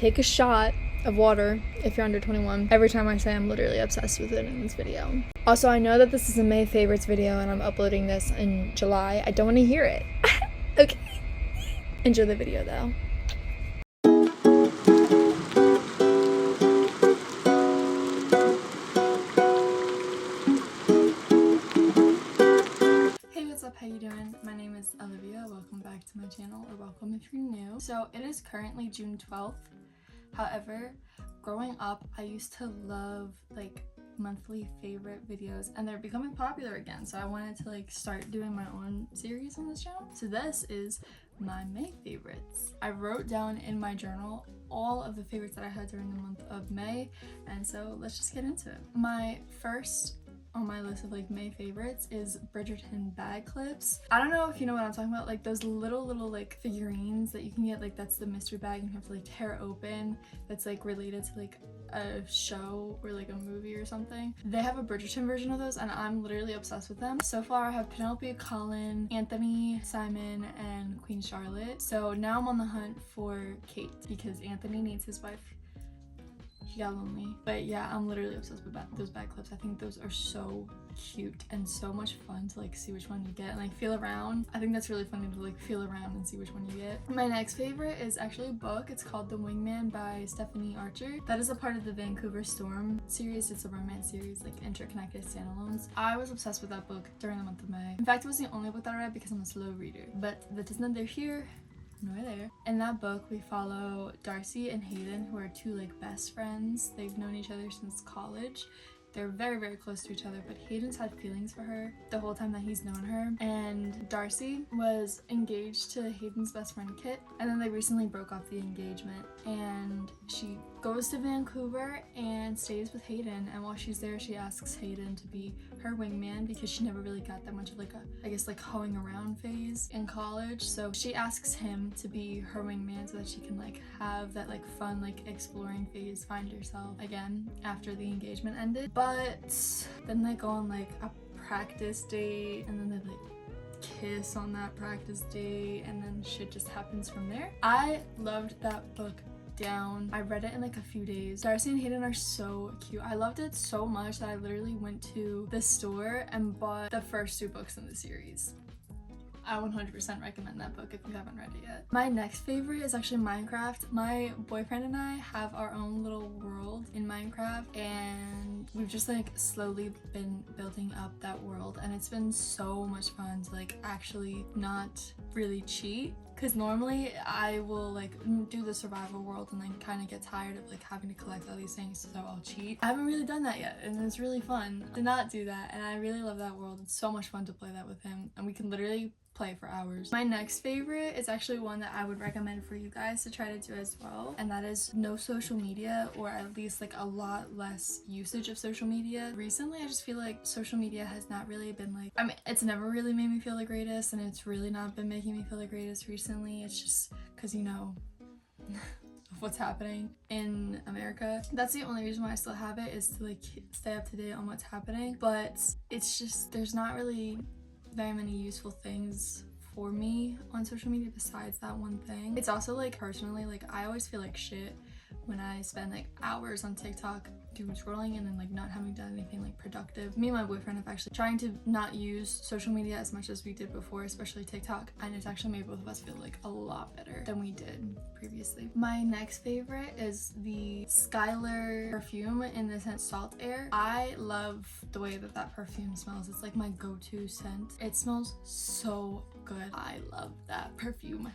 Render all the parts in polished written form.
take a shot of water if you're under 21. Every time I say I'm literally obsessed with it in this video. Also, I know that this is a May favorites video and I'm uploading this in July. I don't want to hear it. Okay. Enjoy the video though. Hey, what's up? How you doing? My name is Olivia. Welcome back to my channel, or welcome if you're new. So it is currently June 12th. However, growing up, I used to love like monthly favorite videos, and they're becoming popular again, so I wanted to like start doing my own series on this channel. So this is my May favorites. I wrote down in my journal all of the favorites that I had during the month of May, and so let's just get into it. My first on my list of like May favorites is Bridgerton bag clips. I don't know if you know what I'm talking about, like those little like figurines that you can get, like that's the mystery bag and you have to like tear it open, that's like related to like a show or like a movie or something. They have a Bridgerton version of those and I'm literally obsessed with them. So far I have Penelope, Colin, Anthony, Simon, and Queen Charlotte. So now I'm on the hunt for Kate because Anthony needs his wife. He got lonely. But yeah, I'm literally obsessed with those bag clips. I think those are so cute and so much fun to like see which one you get and like feel around. I think that's really funny to like feel around and see which one you get. My next favorite is actually a book. It's called The Wingman by Stephanie Archer. That is a part of the Vancouver Storm series. It's a romance series, like interconnected standalones. I was obsessed with that book during the month of May. In fact, it was the only book that I read because I'm a slow reader. But that is neither here nor there. In that book, we follow Darcy and Hayden, who are two like best friends. They've known each other since college. They're very close to each other, but Hayden's had feelings for her the whole time that he's known her. And Darcy was engaged to Hayden's best friend Kit, and then they recently broke off the engagement, and she goes to Vancouver and stays with Hayden. And while she's there, she asks Hayden to be her wingman because she never really got that much of like a, I guess, like hoeing around phase in college. So she asks him to be her wingman so that she can like have that like fun like exploring phase, find herself again after the engagement ended. But then they go on like a practice date, and then they like kiss on that practice date, and then shit just happens from there. I loved that book down. I read it in like a few days. Darcy and Hayden are so cute. I loved it so much that I literally went to the store and bought the first two books in the series. I 100% recommend that book if you haven't read it yet. My next favorite is actually Minecraft. My boyfriend and I have our own little world in Minecraft, and we've just like slowly been building up that world, and it's been so much fun to like actually not really cheat, because normally I will like do the survival world and then kind of get tired of like having to collect all these things, so I'll cheat. I haven't really done that yet, and it's really fun to not do that, and I really love that world. It's so much fun to play that with him, and we can literally play for hours. My next favorite is actually one that I would recommend for you guys to try to do as well, and that is no social media, or at least like a lot less usage of social media. Recently, I just feel like social media has not really been like, I mean, it's never really made me feel the greatest, and it's really not been making me feel the greatest recently. It's just because, you know, of what's happening in America. That's the only reason why I still have it, is to like stay up to date on what's happening, but it's just, there's not really very many useful things for me on social media besides that one thing. It's also like personally, like I always feel like shit when I spend like hours on TikTok doom scrolling and then like not having done anything like productive. Me and my boyfriend have actually trying to not use social media as much as we did before, especially TikTok, and it's actually made both of us feel like a lot better than we did previously. My next favorite is the Skylar perfume, in the scent Salt Air. I love the way that that perfume smells. It's like my go-to scent. It smells so good. I love that perfume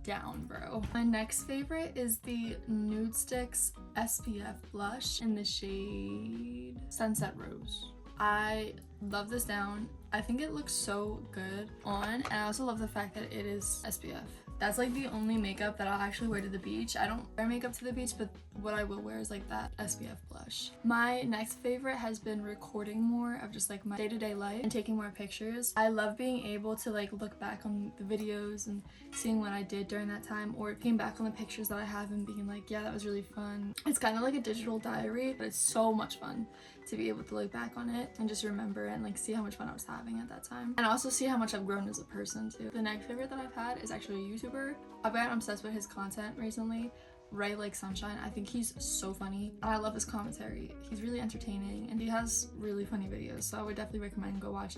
down, bro. My next favorite is the Nudestix SPF blush in the shade Sunset Rose. I love this down. I think it looks so good on, and I also love the fact that it is SPF. That's like the only makeup that I'll actually wear to the beach. I don't wear makeup to the beach, but what I will wear is like that SPF blush. My next favorite has been recording more of just like my day-to-day life and taking more pictures. I love being able to like look back on the videos and seeing what I did during that time, or looking back on the pictures that I have and being like, yeah, that was really fun. It's kind of like a digital diary, but it's so much fun to be able to look back on it and just remember and like see how much fun I was having at that time, and also see how much I've grown as a person too. The next favorite that I've had is actually a YouTuber. I've gotten obsessed with his content recently. Ray Like Sunshine. I think he's so funny. I love his commentary. He's really entertaining and he has really funny videos. So I would definitely recommend go watch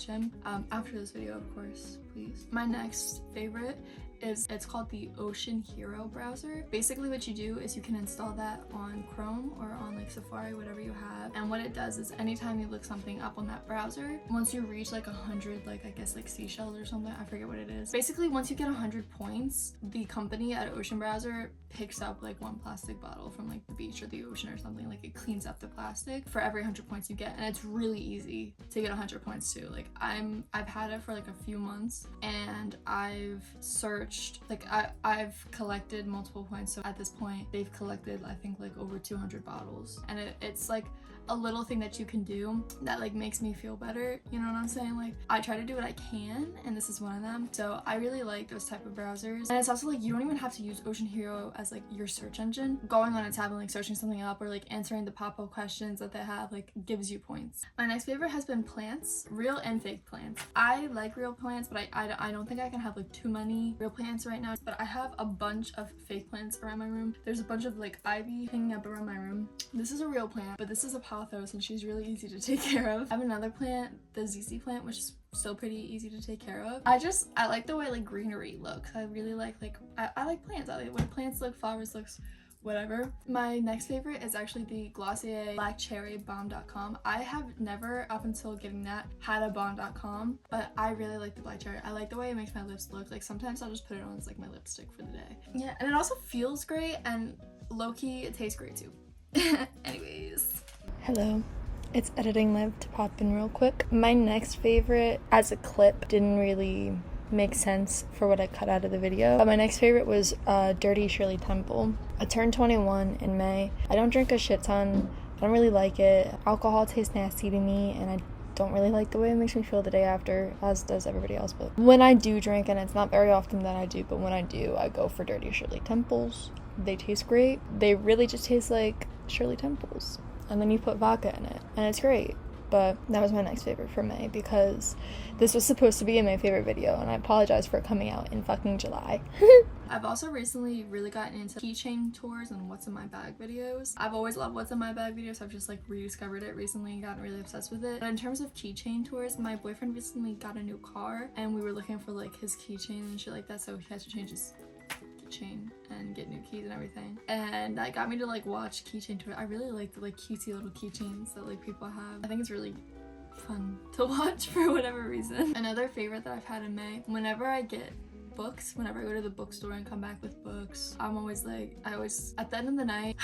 him after this video, of course, please. My next favorite it's called the Ocean Hero browser. Basically what you do is you can install that on Chrome or on like Safari, whatever you have. And what it does is anytime you look something up on that browser, once you reach like 100, like I guess like seashells or something, I forget what it is. Basically once you get 100 points, the company at Ocean Browser picks up like one plastic bottle from like the beach or the ocean or something. Like it cleans up the plastic for every 100 points you get, and it's really easy to get 100 points too. Like I've had it for like a few months and I've searched, like I've collected multiple points. So at this point they've collected I think like over 200 bottles, and it's like a little thing that you can do that like makes me feel better, you know what I'm saying? Like I try to do what I can, and this is one of them. So I really like those type of browsers. And it's also like you don't even have to use Ocean Hero as like your search engine. Going on a tab and like searching something up or like answering the pop-up questions that they have like gives you points. My next favorite has been plants, real and fake plants. I like real plants, but I don't think I can have like too many real plants right now, but I have a bunch of fake plants around my room. There's a bunch of like ivy hanging up around my room. This is a real plant, but this is a pothos and she's really easy to take care of. I have another plant, the ZZ plant, which is still pretty easy to take care of. I like the way like greenery looks. I really like I like plants. I like the way plants look, flowers looks, whatever. My next favorite is actually the Glossier Black Cherry Balm.com. I have never, up until getting that, had a Balm.com, but I really like the Black Cherry. I like the way it makes my lips look. Like sometimes I'll just put it on as like my lipstick for the day. Yeah, and it also feels great, and low-key it tastes great too. Anyways. Hello. It's Editing Live to pop in real quick. My next favorite as a clip didn't really make sense for what I cut out of the video. But my next favorite was Dirty Shirley Temple. I turned 21 in May. I don't drink a shit ton. I don't really like it. Alcohol tastes nasty to me, and I don't really like the way it makes me feel the day after, as does everybody else. But when I do drink, and it's not very often that I do, but when I do, I go for Dirty Shirley Temples. They taste great. They really just taste like Shirley Temples. And then you put vodka in it, and it's great. But that was my next favorite for May, because this was supposed to be in my favorite video, and I apologize for it coming out in fucking July. I've also recently really gotten into keychain tours and what's in my bag videos. I've always loved what's in my bag videos. I've just like rediscovered it recently and gotten really obsessed with it. But in terms of keychain tours, my boyfriend recently got a new car, and we were looking for like his keychain and shit like that, so he had to change his keychain and get new keys and everything, and that got me to like watch keychain tour. I really like the like cutesy little keychains that like people have. I think it's really fun to watch for whatever reason. Another favorite that I've had in May, whenever I get books, whenever I go to the bookstore and come back with books, I'm always like, at the end of the night,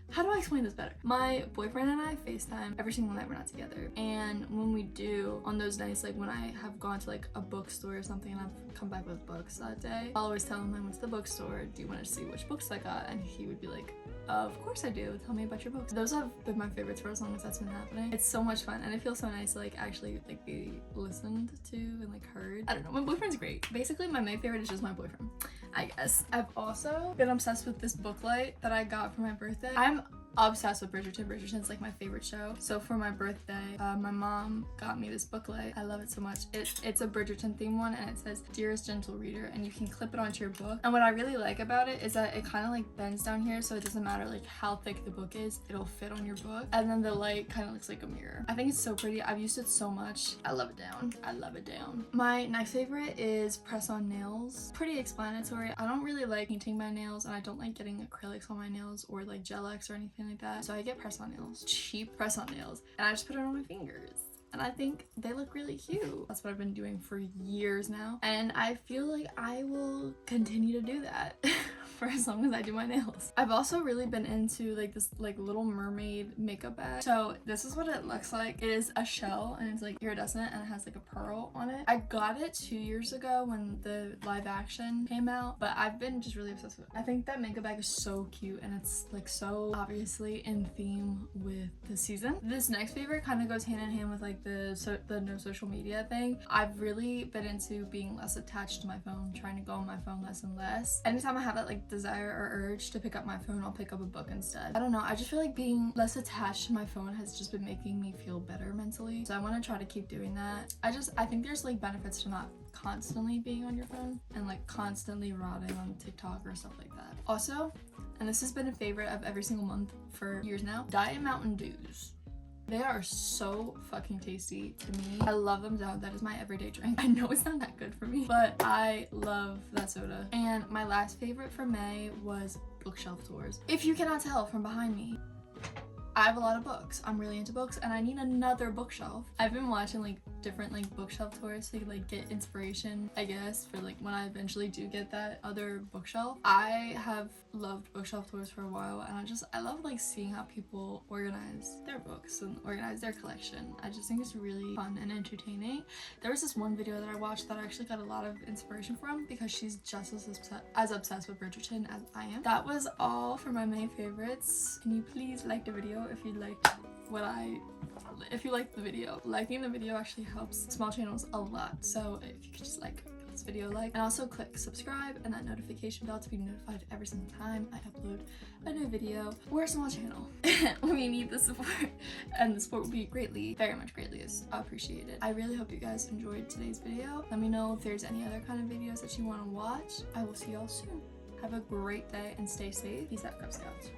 how do I explain this better? My boyfriend and I FaceTime every single night we're not together. And when we do, on those nights, like when I have gone to like a bookstore or something and I've come back with books that day, I'll always tell him I went to the bookstore. Do you want to see which books I got? And he would be like, of course I do. Tell me about your books. Those have been my favorites for as long as that's been happening. It's so much fun, and it feels so nice to like actually like be listened to and like heard. I don't know, my boyfriend's great. Basically, my main favorite is just my boyfriend, I guess. I've also been obsessed with this book light that I got for my birthday. I'm obsessed with Bridgerton. Bridgerton's like my favorite show. So for my birthday, my mom got me this book light. I love it so much. It's a Bridgerton themed one, and it says "Dearest Gentle Reader," and you can clip it onto your book. And what I really like about it is that it kind of like bends down here, so it doesn't matter like how thick the book is, it'll fit on your book. And then the light kind of looks like a mirror. I think it's so pretty. I've used it so much. I love it down. I love it down. My next favorite is press-on nails. Pretty explanatory. I don't really like painting my nails, and I don't like getting acrylics on my nails or like Gel-X or anything like that. So I get press-on nails, cheap press-on nails, and I just put it on my fingers. And I think they look really cute. That's what I've been doing for years now. And I feel like I will continue to do that for as long as I do my nails. I've also really been into like this like Little Mermaid makeup bag. So this is what it looks like. It is a shell, and it's like iridescent, and it has like a pearl on it. I got it 2 years ago when the live action came out, but I've been just really obsessed with it. I think that makeup bag is so cute, and it's like so obviously in theme with the season. This next favorite kind of goes hand in hand with like the no social media thing. I've really been into being less attached to my phone, trying to go on my phone less and less. Anytime I have that like desire or urge to pick up my phone, I'll pick up a book instead. I don't know, I just feel like being less attached to my phone has just been making me feel better mentally, so I want to try to keep doing that. I think there's like benefits to not constantly being on your phone and like constantly rotting on TikTok or stuff like that. Also, and this has been a favorite of every single month for years now, Diet Mountain Dews. They are so fucking tasty to me. I love them down. That is my everyday drink. I know it's not that good for me, but I love that soda. And my last favorite for May was bookshelf tours. If you cannot tell from behind me, I have a lot of books. I'm really into books and I need another bookshelf. I've been watching like different like bookshelf tours to like get inspiration, I guess, for like when I eventually do get that other bookshelf. I have loved bookshelf tours for a while and I love like seeing how people organize their books and organize their collection. I just think it's really fun and entertaining. There was this one video that I watched that I actually got a lot of inspiration from because she's just as obsessed with Bridgerton as I am. That was all for my May favorites. Can you please like the video if you liked if you liked the video. Liking the video actually helps small channels a lot, so if you could just like give this video a like, and also click subscribe and that notification bell to be notified every single time I upload a new video. We're a small channel. We need the support, and the support will be very much greatly appreciated. I really hope you guys enjoyed today's video. Let me know if there's any other kind of videos that you want to watch. I will see y'all soon. Have a great day and stay safe. Peace out, Cub Scouts.